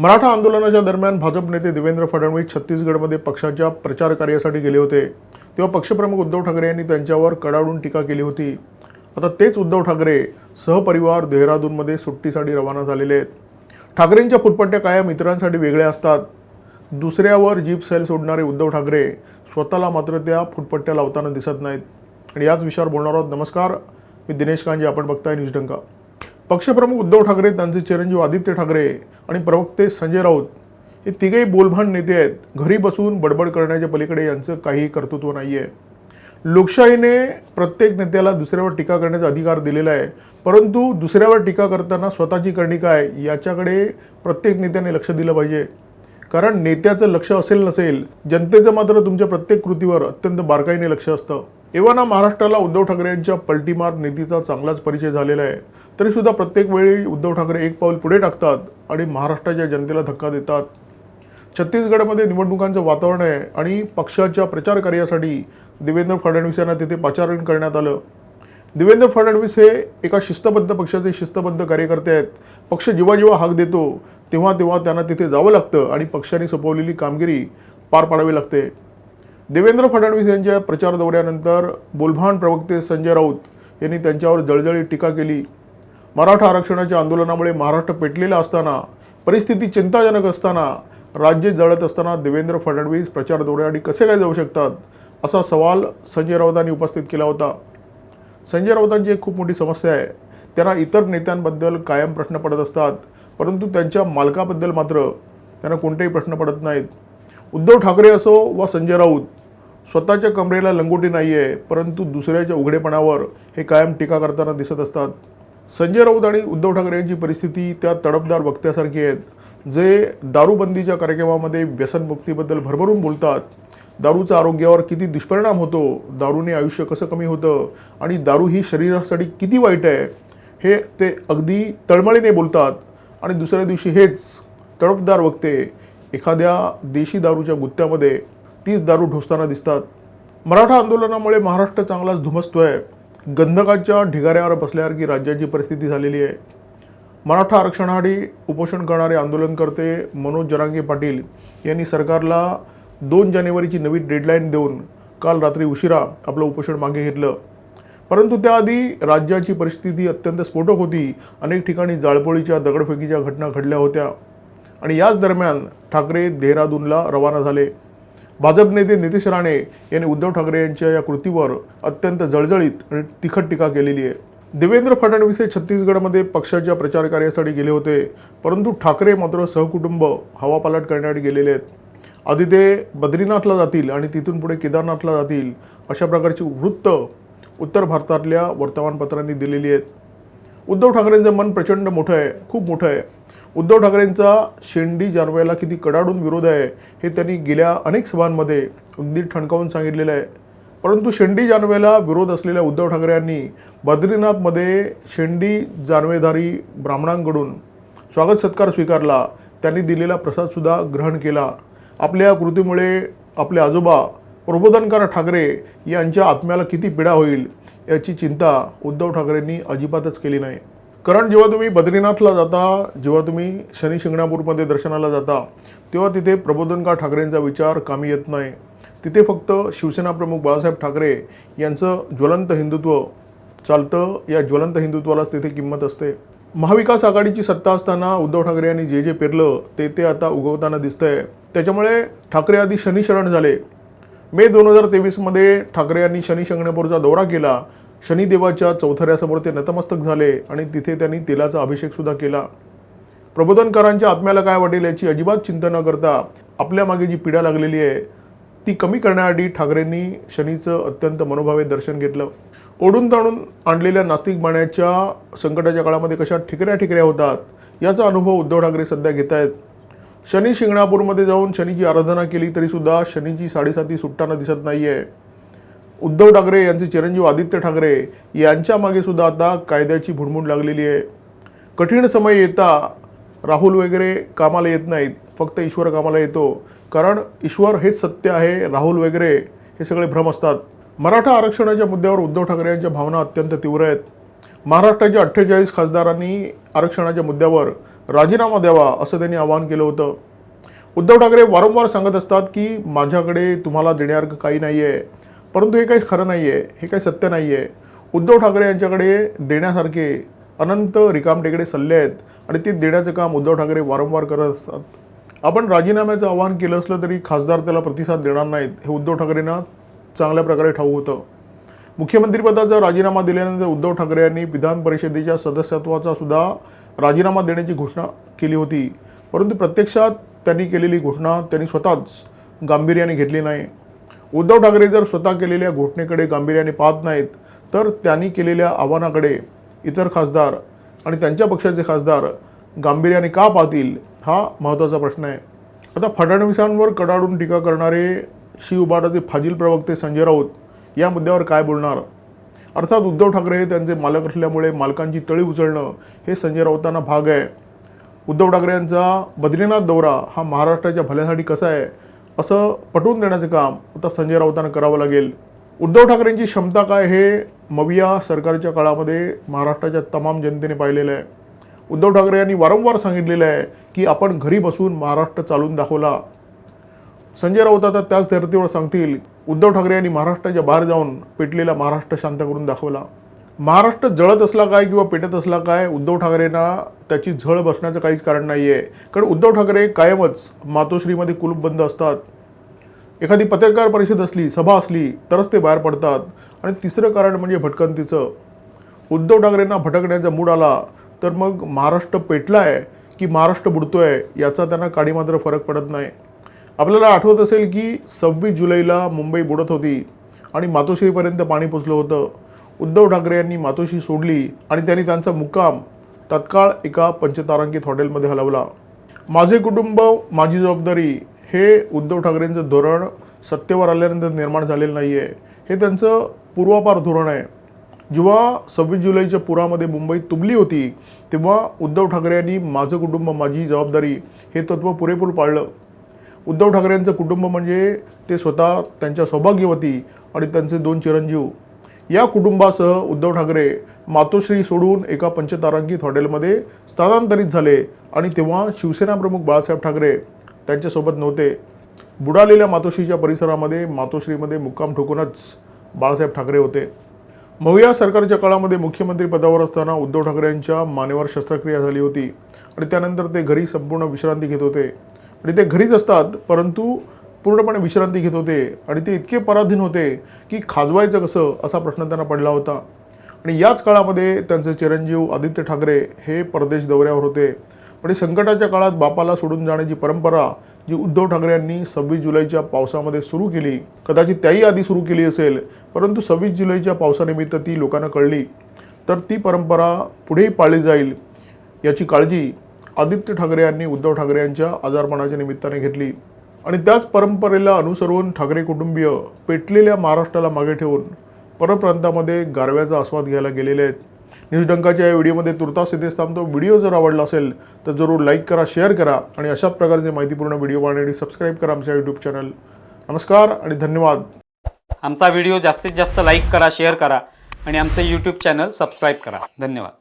मराठा आंदोलनाच्या दरम्यान भाजप नेते देवेंद्र फडणवीस छत्तीसगडमध्ये पक्षाच्या प्रचार कार्यासाठी गेले होते। तेव्हा पक्षप्रमुख उद्धव ठाकरे यांनी त्यांच्यावर कडाडून टीका केली होती। आता तेच उद्धव ठाकरे सहपरिवार देहरादूनमध्ये सुट्टीसाठी रवाना झालेले आहेत। ठाकरेंच्या फुटपट्ट्या कायम मित्रांसाठी वेगळ्या असतात। दुसऱ्यावर जीप सेल सोडणारे उद्धव ठाकरे स्वतःला मात्र त्या फुटपट्ट्या लावताना दिसत नाहीत। आणि याच विषयावर बोलणार आहोत। नमस्कार, मी दिनेश कांजे, आपण बघताय न्यूज डंका। पक्षप्रमुख उद्धव ठाकरे, त्यांचे चिरंजीव आदित्य ठाकरे आणि प्रवक्ते संजय राऊत हे तिघेही बोलभान नेते आहेत। घरी बसून बडबड करण्याच्या पलीकडे यांचं काही कर्तृत्व नाही आहे। लोकशाहीने प्रत्येक नेत्याला दुसऱ्यावर टीका करण्याचा अधिकार दिलेला आहे, परंतु दुसऱ्यावर टीका करताना स्वतःची करणी काय याच्याकडे प्रत्येक नेत्याने लक्ष दिलं पाहिजे। कारण नेत्याचं लक्ष असेल नसेल, जनतेचं मात्र तुमच्या प्रत्येक कृतीवर अत्यंत बारकाईने लक्ष असतं। एव्हाना महाराष्ट्राला उद्धव ठाकरे यांच्या पलटीमार नीतीचा चांगलाच परिचय झालेला आहे, तरी सुद्धा प्रत्येक वेळी उद्धव ठाकरे एक पाऊल पुढे टाकतात आणि महाराष्ट्राच्या जनतेला धक्का देतात। छत्तीसगडमध्ये निवडणुकांचं वातावरण आहे आणि पक्षाच्या प्रचार कार्यासाठी देवेंद्र फडणवीस यांना तिथे पाचारण करण्यात आलं। देवेंद्र फडणवीस हे एका शिस्तबद्ध पक्षाचे शिस्तबद्ध कार्यकर्ते आहेत। पक्ष जेव्हा जेव्हा हाक देतो तेव्हा तेव्हा त्यांना तिथे जावं लागतं आणि पक्षाने सोपवलेली कामगिरी पार पाडावी लागते। देवेंद्र फडणवीस यांच्या प्रचार दौऱ्यानंतर बोलभान प्रवक्ते संजय राऊत यांनी त्यांच्यावर जळजळीत टीका केली। मराठा आरक्षणाच्या आंदोलनामुळे महाराष्ट्र पेटलेला असताना, परिस्थिती चिंताजनक असताना, राज्य जळत असताना देवेंद्र फडणवीस प्रचार दौऱ्यासाठी कसे काय जाऊ शकतात, असा सवाल संजय राऊतांनी उपस्थित केला होता। संजय राऊतांची एक खूप मोठी समस्या आहे, त्यांना इतर नेत्यांबद्दल कायम प्रश्न पडत असतात, परंतु त्यांच्या मालकाबद्दल मात्र त्यांना कोणतेही प्रश्न पडत नाहीत। उद्धव ठाकरे असो वा संजय राऊत, स्वतःच्या कमरेला लंगोटी नाही आहे, परंतु दुसऱ्याच्या उघडेपणावर हे कायम टीका करताना दिसत असतात। संजय राऊत आणि उद्धव ठाकरे यांची परिस्थिती त्या तडफदार वक्त्यासारखी आहेत, जे दारूबंदीच्या कार्यक्रमामध्ये व्यसनमुक्तीबद्दल भरभरून बोलतात। दारूचा आरोग्यावर किती दुष्परिणाम होतो, दारूने आयुष्य कसं कमी होतं आणि दारू ही शरीरासाठी किती वाईट आहे हे ते अगदी तळमळीने बोलतात। आणि दुसऱ्या दिवशी हेच तडफदार वक्ते एखाद्या देशी दारूच्या गुत्त्यामध्ये तीच दारू ढोसताना दिसतात। मराठा आंदोलनामुळे महाराष्ट्र चांगलाच धुमसतोय। गंधकाच्या ढिगाऱ्यावर बसल्यासारखी राज्याची परिस्थिती झालेली आहे। मराठा आरक्षणासाठी उपोषण करणारे आंदोलनकर्ते मनोज जरांगे पाटील यांनी सरकारला 2 जानेवारीची नवी डेडलाईन देऊन काल रात्री उशिरा आपलं उपोषण मागे घेतलं। परंतु त्याआधी राज्याची परिस्थिती अत्यंत स्फोटक होती। अनेक ठिकाणी जाळपोळीच्या, दगडफेकीच्या घटना घडल्या होत्या आणि याच दरम्यान ठाकरे देहरादूनला रवाना झाले। भाजप नेते नितेश राणे यांनी उद्धव ठाकरे यांच्या या कृतीवर अत्यंत जळजळीत आणि तिखट टीका केलेली आहे। देवेंद्र फडणवीस हे छत्तीसगडमध्ये पक्षाच्या प्रचार कार्यासाठी गेले होते, परंतु ठाकरे मात्र सहकुटुंब हवापालट करण्यासाठी गेलेले आहेत। आधी ते बद्रीनाथला जातील आणि तिथून पुढे केदारनाथला जातील, अशा प्रकारची वृत्त उत्तर भारतातल्या वर्तमानपत्रांनी दिलेली आहेत। उद्धव ठाकरेंचं मन प्रचंड मोठं आहे, खूप मोठं आहे। उद्धव ठाकरेंचा शेंडी जानवेला किती कडाडून विरोध आहे हे त्यांनी गेल्या अनेक सभांमध्ये अगदी ठणकावून सांगितलेलं आहे। परंतु शेंडी जानवेला विरोध असलेल्या उद्धव ठाकरे यांनी बद्रीनाथमध्ये शेंडी जानवेधारी ब्राह्मणांकडून स्वागत सत्कार स्वीकारला, त्यांनी दिलेला प्रसादसुद्धा ग्रहण केला। आपल्या कृतीमुळे आपले आजोबा प्रबोधनकार ठाकरे यांच्या आत्म्याला किती पीडा होईल याची चिंता उद्धव ठाकरेंनी अजिबातच केली नाही। कारण जेव्हा तुम्ही बद्रीनाथला जाता, जेव्हा तुम्ही शनी शिंगणापूरमध्ये दर्शनाला जाता, तेव्हा तिथे प्रबोधनकार ठाकरेंचा विचार कामी येत नाही। तिथे फक्त शिवसेना प्रमुख बाळासाहेब ठाकरे यांचं ज्वलंत हिंदुत्व चालतं। या ज्वलंत हिंदुत्वालाच तिथे किंमत असते। महाविकास आघाडीची सत्ता असताना उद्धव ठाकरे यांनी जे जे पेरलं ते आता उगवताना दिसतंय। त्याच्यामुळे ठाकरे आधी शनिशरण झाले। मे 2023मध्ये ठाकरे यांनी शनी शिंगणापूरचा दौरा केला। शनिदेवाच्या चौथऱ्यासमोर ते नतमस्तक झाले आणि तिथे त्यांनी तेलाचा अभिषेक सुद्धा केला। प्रबोधनकारांच्या आत्म्याला काय वाटेल याची अजिबात चिंता न करता आपल्या मागे जी पीडा लागलेली आहे ती कमी करण्यासाठी ठाकरेंनी शनीचं अत्यंत मनोभावे दर्शन घेतलं। ओढून ताणून आणलेल्या नास्तिक बाण्याच्या संकटाच्या काळामध्ये कशा ठिकऱ्या होतात याचा अनुभव उद्धव ठाकरे सध्या घेत आहेत। शनी शिंगणापूरमध्ये जाऊन शनीची आराधना केली तरी सुद्धा शनीची साडेसाती सुटताना दिसत नाही आहे। उद्धव ठाकरे यांचे चिरंजीव आदित्य ठाकरे यांच्या मागे सुद्धा आता कायद्याची भुणभुण लागलेली आहे। कठीण समय येता राहुल वगैरे कामाला येत नाहीत, फक्त ईश्वर कामाला येतो। कारण ईश्वर हेच सत्य आहे, राहुल वगैरे हे सगळे भ्रम असतात। मराठा आरक्षणाच्या मुद्द्यावर उद्धव ठाकरे यांच्या भावना अत्यंत तीव्र आहेत। महाराष्ट्राच्या 48 खासदारांनी आरक्षणाच्या मुद्द्यावर राजीनामा द्यावा असं त्यांनी आवाहन केलं होतं. उद्धव ठाकरे वारंवार सांगत असतात की माझ्याकडे तुम्हाला देण्यासारखं काही नाही आहे, परंतु हे काही खरं नाही आहे, हे काही सत्य नाही आहे. उद्धव ठाकरे यांच्याकडे देण्यासारखे अनंत रिकामटेकडे सल्ले आहेत आणि ते देण्याचं काम उद्धव ठाकरे वारंवार करत असतात. आपण राजीनाम्याचं आवाहन केलं असलं तरी खासदार त्याला प्रतिसाद देणार नाहीत हे उद्धव ठाकरेंना चांगल्या प्रकारे ठाऊक होतं. मुख्यमंत्रीपदाचा राजीनामा दिल्यानंतर उद्धव ठाकरे यांनी विधान परिषदेच्या सदस्यत्वाचा सुद्धा राजीनामा देण्याची घोषणा केली होती, परंतु प्रत्यक्षात त्यांनी केलेली घोषणा त्यांनी स्वतःच गांभीर्याने घेतली नाही. उद्धव ठाकरे जर स्वतः केलेल्या घोषणेकडे गांभीर्याने पाहत नाहीत तर त्यांनी केलेल्या आव्हानाकडे इतर खासदार आणि त्यांच्या पक्षाचे खासदार गांभीर्याने का पाहतील हा महत्त्वाचा प्रश्न आहे. आता फडणवीसांवर कडाडून टीका करणारे शिवबाडाचे फाजील प्रवक्ते संजय राऊत या मुद्द्यावर काय बोलणार. अर्थात उद्धव ठाकरे हे त्यांचे मालक असल्यामुळे मालकांची तळी उचलणं हे संजय राऊतांना भाग आहे. उद्धव ठाकरे यांचा बद्रीनाथ दौरा हा महाराष्ट्राच्या भल्यासाठी कसा आहे असं पटवून देण्याचं काम आता संजय राऊतांना करावं लागेल. उद्धव ठाकरेंची क्षमता काय हे मविया सरकारच्या काळामध्ये महाराष्ट्राच्या तमाम जनतेने पाहिलेलं आहे. उद्धव ठाकरे यांनी वारंवार सांगितलेलं आहे की आपण घरी बसून महाराष्ट्र चालवून दाखवला. संजय राऊत आता त्याच धर्तीवर सांगतील उद्धव ठाकरे यांनी महाराष्ट्राच्या बाहेर जाऊन पेटलेला महाराष्ट्र शांत करून दाखवला. महाराष्ट्र जळत असला काय किंवा पेटत असला काय उद्धव ठाकरेंना त्याची झळ बसण्याचं काहीच कारण नाही आहे, कारण उद्धव ठाकरे कायमच मातोश्रीमध्ये कुलूपबंद असतात. एखादी पत्रकार परिषद असली, सभा असली तरच ते बाहेर पडतात. आणि तिसरं कारण म्हणजे भटकंतीचं. उद्धव ठाकरेंना भटकण्याचा मूड आला तर मग महाराष्ट्र पेटला आहे की महाराष्ट्र बुडतोय याचा त्यांना काडी मात्र फरक पडत नाही. आपल्याला आठवत असेल की 26 जुलैला मुंबई बुडत होती आणि मातोश्रीपर्यंत पाणी पोचलं होतं. उद्धव ठाकरे यांनी मातोश्री सोडली आणि त्यांनी त्यांचा मुक्काम तत्काळ एका पंचतारांकित हॉटेलमध्ये हलवला. माझे कुटुंब माझी जबाबदारी हे उद्धव ठाकरेंचं धोरण सत्तेवर आल्यानंतर निर्माण झालेलं नाही आहे, हे त्यांचं पूर्वापार धोरण आहे. जेव्हा 26 जुलैच्या पुरामध्ये मुंबई तुंबली होती तेव्हा उद्धव ठाकरे यांनी माझं कुटुंब माझी जबाबदारी हे तत्त्व पुरेपूर पाळलं. उद्धव ठाकरेंचं कुटुंब म्हणजे ते स्वतः, त्यांच्या सौभाग्यवती आणि त्यांचे 2 चिरंजीव. या कुटुंबासह उद्धव ठाकरे मातोश्री सोडून एका पंचतारांकित हॉटेलमध्ये स्थानांतरित झाले आणि तेव्हा शिवसेना प्रमुख बाळासाहेब ठाकरे त्यांच्यासोबत नव्हते. बुडालेल्या मातोश्रीच्या परिसरामध्ये मातोश्रीमध्ये मुक्काम ठोकूनच बाळासाहेब ठाकरे होते. मविया सरकारच्या काळामध्ये मुख्यमंत्री पदावर असताना उद्धव ठाकरे यांच्या मानेवर शस्त्रक्रिया झाली होती आणि त्यानंतर ते घरी संपूर्ण विश्रांती घेत होते. आणि ते घरीच असतात परंतु पूर्णपणे विश्रांती घेत होते आणि ते इतके पराधीन होते की खाजवायचं कसं असा प्रश्न त्यांना पडला होता. आणि याच काळामध्ये त्यांचे चिरंजीव आदित्य ठाकरे हे परदेश दौऱ्यावर होते. आणि संकटाच्या काळात बापाला सोडून जाण्याची परंपरा जी उद्धव ठाकरे यांनी 26 जुलैच्या पावसामध्ये सुरू केली, कदाचित त्याही आधी सुरू केली असेल, परंतु 26 जुलैच्या पावसानिमित्त ती लोकांना कळली, तर ती परंपरा पुढेही पाळली जाईल याची काळजी आदित्य ठाकरे यांनी उद्धव ठाकरे यांच्या आजारपणाच्या निमित्ताने घेतली. आणि त्याच परंपरेला अनुसरून ठाकरे कुटुंबीय पेटलेल्या महाराष्ट्राला मागे ठेवून परप्रांतामध्ये गारव्याचा आस्वाद घ्यायला गेलेले आहेत. न्यूज डंकाच्या या व्हिडिओमध्ये तुर्तास इथेच थांबतो. व्हिडिओ जर आवडला असेल तर जरूर लाईक करा, शेअर करा आणि अशाच प्रकारचे माहितीपूर्ण व्हिडिओ पाहण्यासाठी सबस्क्राईब करा आमच्या यूट्यूब चॅनल. नमस्कार आणि धन्यवाद. आमचा व्हिडिओ जास्तीत जास्त लाईक करा, शेअर करा आणि आमचं यूट्यूब चॅनल सबस्क्राईब करा. धन्यवाद.